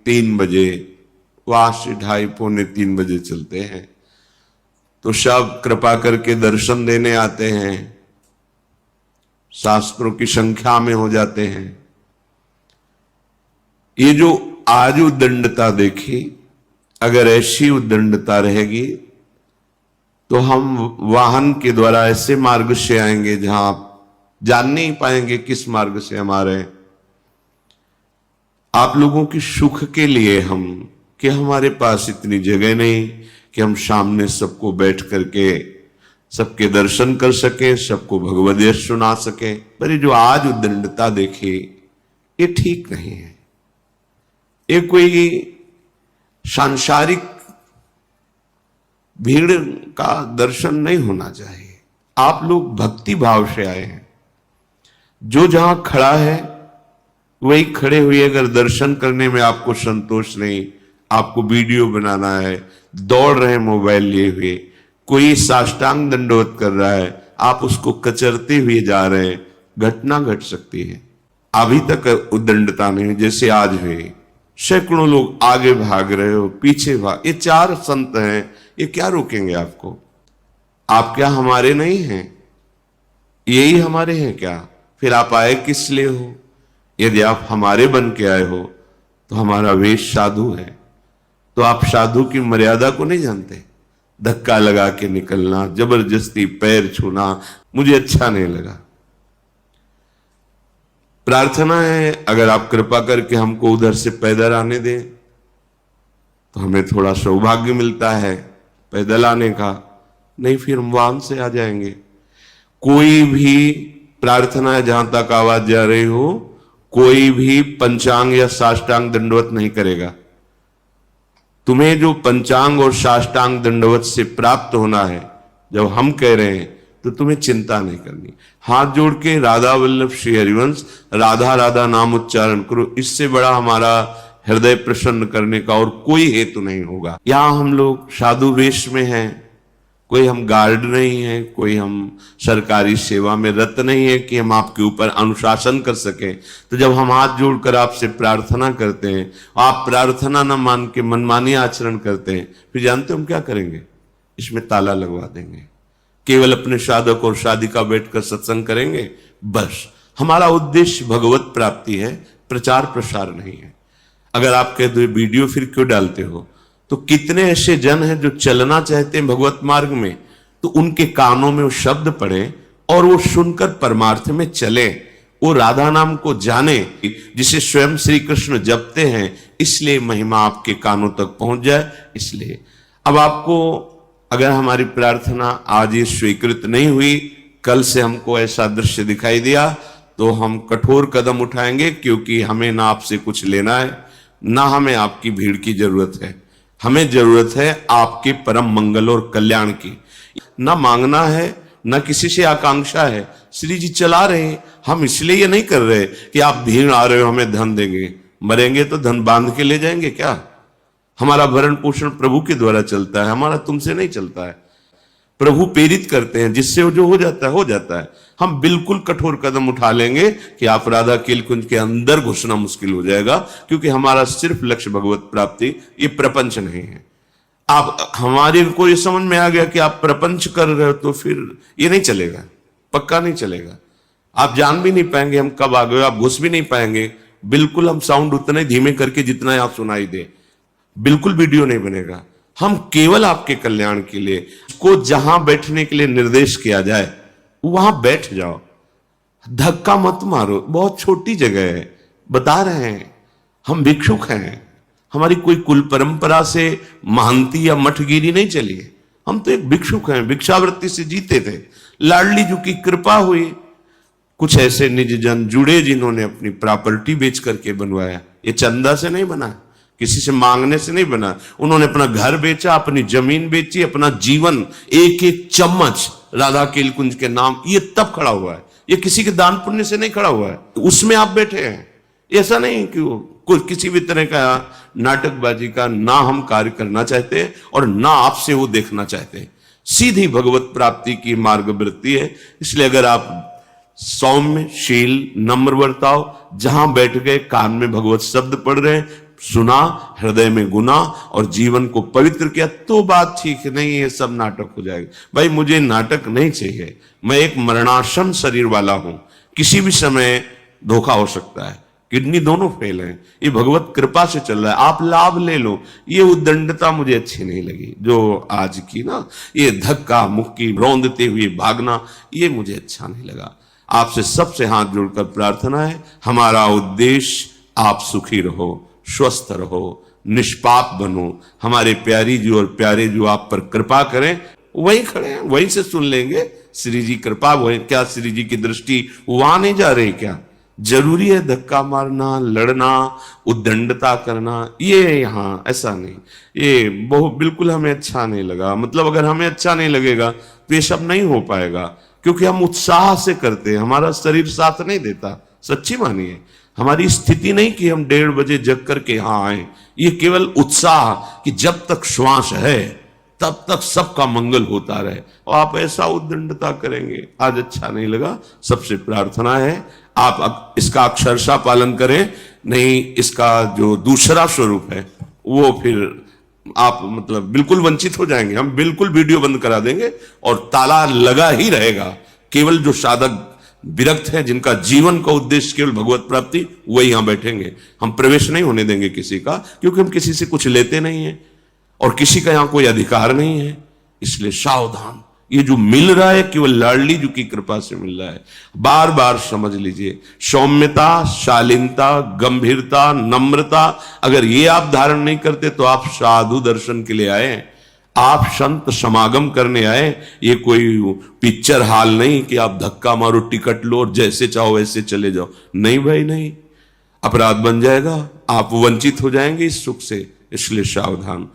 3 बजे, वहां से 2:30 पौने 3 बजे चलते हैं। तो सब कृपा करके दर्शन देने आते हैं, शास्त्रों की संख्या में हो जाते हैं। ये जो आज उद्दंडता देखी, अगर ऐसी उद्दंडता रहेगी तो हम वाहन के द्वारा ऐसे मार्ग से आएंगे जहां आप जान नहीं पाएंगे किस मार्ग से हम आ रहे हैं। आप लोगों की सुख के लिए हम कि हमारे पास इतनी जगह नहीं कि हम सामने सबको बैठ करके सबके दर्शन कर सके, सबको भगवद सुना सके। पर ये जो आज उद्दंडता देखी, ये ठीक नहीं है। ये कोई सांसारिक भीड़ का दर्शन नहीं होना चाहिए। आप लोग भक्ति भाव से आए हैं। जो जहां खड़ा है वही खड़े हुए, अगर दर्शन करने में आपको संतोष नहीं, आपको वीडियो बनाना है, दौड़ रहे मोबाइल लिए हुए, कोई साष्टांग दंडवत कर रहा है, आप उसको कचरते हुए जा रहे हैं, घटना घट सकती है। अभी तक उद्दंडता नहीं, जैसे आज हुई, सैकड़ों लोग आगे भाग रहे हो, पीछे भाग, ये 4 संत हैं, ये क्या रोकेंगे आपको? आप क्या हमारे नहीं हैं? यही हमारे हैं क्या? फिर आप आए किस लिए हो? यदि आप हमारे बन के आए हो तो हमारा वेश साधु है, तो आप साधु की मर्यादा को नहीं जानते। धक्का लगा के निकलना, जबरदस्ती पैर छूना मुझे अच्छा नहीं लगा। प्रार्थना है अगर आप कृपा करके हमको उधर से पैदल आने दें तो हमें थोड़ा सौभाग्य मिलता है पैदल आने का, नहीं फिर हम वाहन से आ जाएंगे। कोई भी प्रार्थना है जहां तक आवाज जा रही हो, कोई भी पंचांग या साष्टांग दंडवत नहीं करेगा। तुम्हें जो पंचांग और साष्टांग दंडवत से प्राप्त होना है, जब हम कह रहे हैं तो तुम्हें चिंता नहीं करनी। हाथ जोड़ के राधा वल्लभ श्री हरिवंश राधा राधा नाम उच्चारण करो, इससे बड़ा हमारा हृदय प्रसन्न करने का और कोई हेतु नहीं होगा। यहां हम लोग साधु वेश में हैं, कोई हम गार्ड नहीं है, कोई हम सरकारी सेवा में रत नहीं है कि हम आपके ऊपर अनुशासन कर सकें। तो जब हम हाथ जोड़कर आपसे प्रार्थना करते हैं, आप प्रार्थना न मान के मनमानी आचरण करते हैं, फिर जानते हो हम क्या करेंगे? इसमें ताला लगवा देंगे। केवल अपने साधक और साधिका बैठकर सत्संग करेंगे, बस। हमारा उद्देश्य भगवत प्राप्ति है, प्रचार प्रसार नहीं है। अगर आप कहते हो वीडियो फिर क्यों डालते हो, तो कितने ऐसे जन हैं जो चलना चाहते हैं भगवत मार्ग में, तो उनके कानों में वो शब्द पड़े और वो सुनकर परमार्थ में चले, वो राधा नाम को जाने जिसे स्वयं श्री कृष्ण जपते हैं, इसलिए महिमा आपके कानों तक पहुंच जाए। इसलिए अब आपको अगर हमारी प्रार्थना आज ये स्वीकृत नहीं हुई, कल से हमको ऐसा दृश्य दिखाई दिया, तो हम कठोर कदम उठाएंगे, क्योंकि हमें ना आपसे कुछ लेना है, ना हमें आपकी भीड़ की जरूरत है। हमें जरूरत है आपके परम मंगल और कल्याण की। ना मांगना है, ना किसी से आकांक्षा है। श्री जी चला रहे हैं, हम इसलिए ये नहीं कर रहे कि आप भीड़ आ रहे हो हमें धन देंगे, मरेंगे तो धन बांध के ले जाएंगे क्या? हमारा भरण पोषण प्रभु के द्वारा चलता है, हमारा तुमसे नहीं चलता है। प्रभु प्रेरित करते हैं, जिससे जो हो जाता है हो जाता है। हम बिल्कुल कठोर कदम उठा लेंगे कि आप राधा केलकुंज के अंदर घुसना मुश्किल हो जाएगा, क्योंकि हमारा सिर्फ लक्ष्य भगवत प्राप्ति, ये प्रपंच नहीं है। आप हमारे को ये समझ में आ गया कि आप प्रपंच कर रहे हो, तो फिर ये नहीं चलेगा, पक्का नहीं चलेगा। आप जान भी नहीं पाएंगे हम कब आ गए, आप घुस भी नहीं पाएंगे। बिल्कुल हम साउंड उतना ही धीमे करके जितना आप सुनाई दे, बिल्कुल वीडियो नहीं बनेगा। हम केवल आपके कल्याण के लिए को जहां बैठने के लिए निर्देश किया जाए वहां बैठ जाओ, धक्का मत मारो। बहुत छोटी जगह है, बता रहे हैं हम भिक्षुक हैं, हमारी कोई कुल परंपरा से महंती या मठगिरी नहीं चली है। हम तो एक भिक्षुक हैं, भिक्षावृत्ति से जीते थे। लाडली जी की कृपा हुई, कुछ ऐसे निज जन जुड़े जिन्होंने अपनी प्रॉपर्टी बेच करके बनवाया। ये चंदा से नहीं बना, किसी से मांगने से नहीं बना। उन्होंने अपना घर बेचा, अपनी जमीन बेची, अपना जीवन एक एक चम्मच राधा केलकुंज के नाम, ये तब खड़ा हुआ है। ये किसी के दान पुण्य से नहीं खड़ा हुआ है, उसमें आप बैठे हैं। ऐसा नहीं कि कोई किसी भी तरह का नाटकबाजी का ना हम कार्य करना चाहते और ना आपसे वो देखना चाहते। सीधी भगवत प्राप्ति की मार्गवृत्ति है। इसलिए अगर आप सौम्य शील नम्र बर्ताव, जहां बैठ गए कान में भगवत शब्द पढ़ रहे हैं, सुना, हृदय में गुना और जीवन को पवित्र किया तो बात ठीक है। नहीं, ये सब नाटक हो जाएगा। भाई मुझे नाटक नहीं चाहिए, मैं एक मरणासन शरीर वाला हूं, किसी भी समय धोखा हो सकता है, किडनी दोनों फेल हैं, ये भगवत कृपा से चल रहा है, आप लाभ ले लो। ये उद्दंडता मुझे अच्छी नहीं लगी जो आज की ना, ये धक्का मुक्की रौंदते हुए भागना, ये मुझे अच्छा नहीं लगा। आपसे सबसे हाथ जोड़कर प्रार्थना है, हमारा उद्देश्य आप सुखी रहो, स्वस्थ रहो, निष्पाप बनो। हमारे प्यारी जी और प्यारे जो आप पर कृपा करें, वही खड़े हैं, वहीं से सुन लेंगे। श्री जी कृपा, वही क्या श्री जी की दृष्टि वहां नहीं जा रही क्या? जरूरी है धक्का मारना, लड़ना, उद्दंडता करना? ये यहाँ ऐसा नहीं, ये बहुत बिल्कुल हमें अच्छा नहीं लगा। मतलब अगर हमें अच्छा नहीं लगेगा तो ये सब नहीं हो पाएगा, क्योंकि हम उत्साह से करते हैं, हमारा शरीर साथ नहीं देता। सच्ची मानिए, हमारी स्थिति नहीं कि हम 1:30 बजे जग करके यहां आए, ये केवल उत्साह कि जब तक श्वास है तब तक सबका मंगल होता रहे। और आप ऐसा उद्दंडता करेंगे, आज अच्छा नहीं लगा। सबसे प्रार्थना है आप इसका अक्षरशः पालन करें, नहीं इसका जो दूसरा स्वरूप है वो फिर आप मतलब बिल्कुल वंचित हो जाएंगे। हम बिल्कुल वीडियो बंद करा देंगे और ताला लगा ही रहेगा। केवल जो साधक विरक्त हैं, जिनका जीवन का उद्देश्य केवल भगवत प्राप्ति, वही यहां बैठेंगे। हम प्रवेश नहीं होने देंगे किसी का, क्योंकि हम किसी से कुछ लेते नहीं है और किसी का यहां कोई अधिकार नहीं है। इसलिए सावधान, ये जो मिल रहा है केवल लाडली जी की कृपा से मिल रहा है। बार बार समझ लीजिए, सौम्यता, शालीनता, गंभीरता, नम्रता, अगर ये आप धारण नहीं करते तो आप साधु दर्शन के लिए आए, आप संत समागम करने आए। ये कोई पिक्चर हॉल नहीं कि आप धक्का मारो, टिकट लो और जैसे चाहो वैसे चले जाओ। नहीं भाई नहीं, अपराध बन जाएगा, आप वंचित हो जाएंगे इस सुख से। इसलिए सावधान।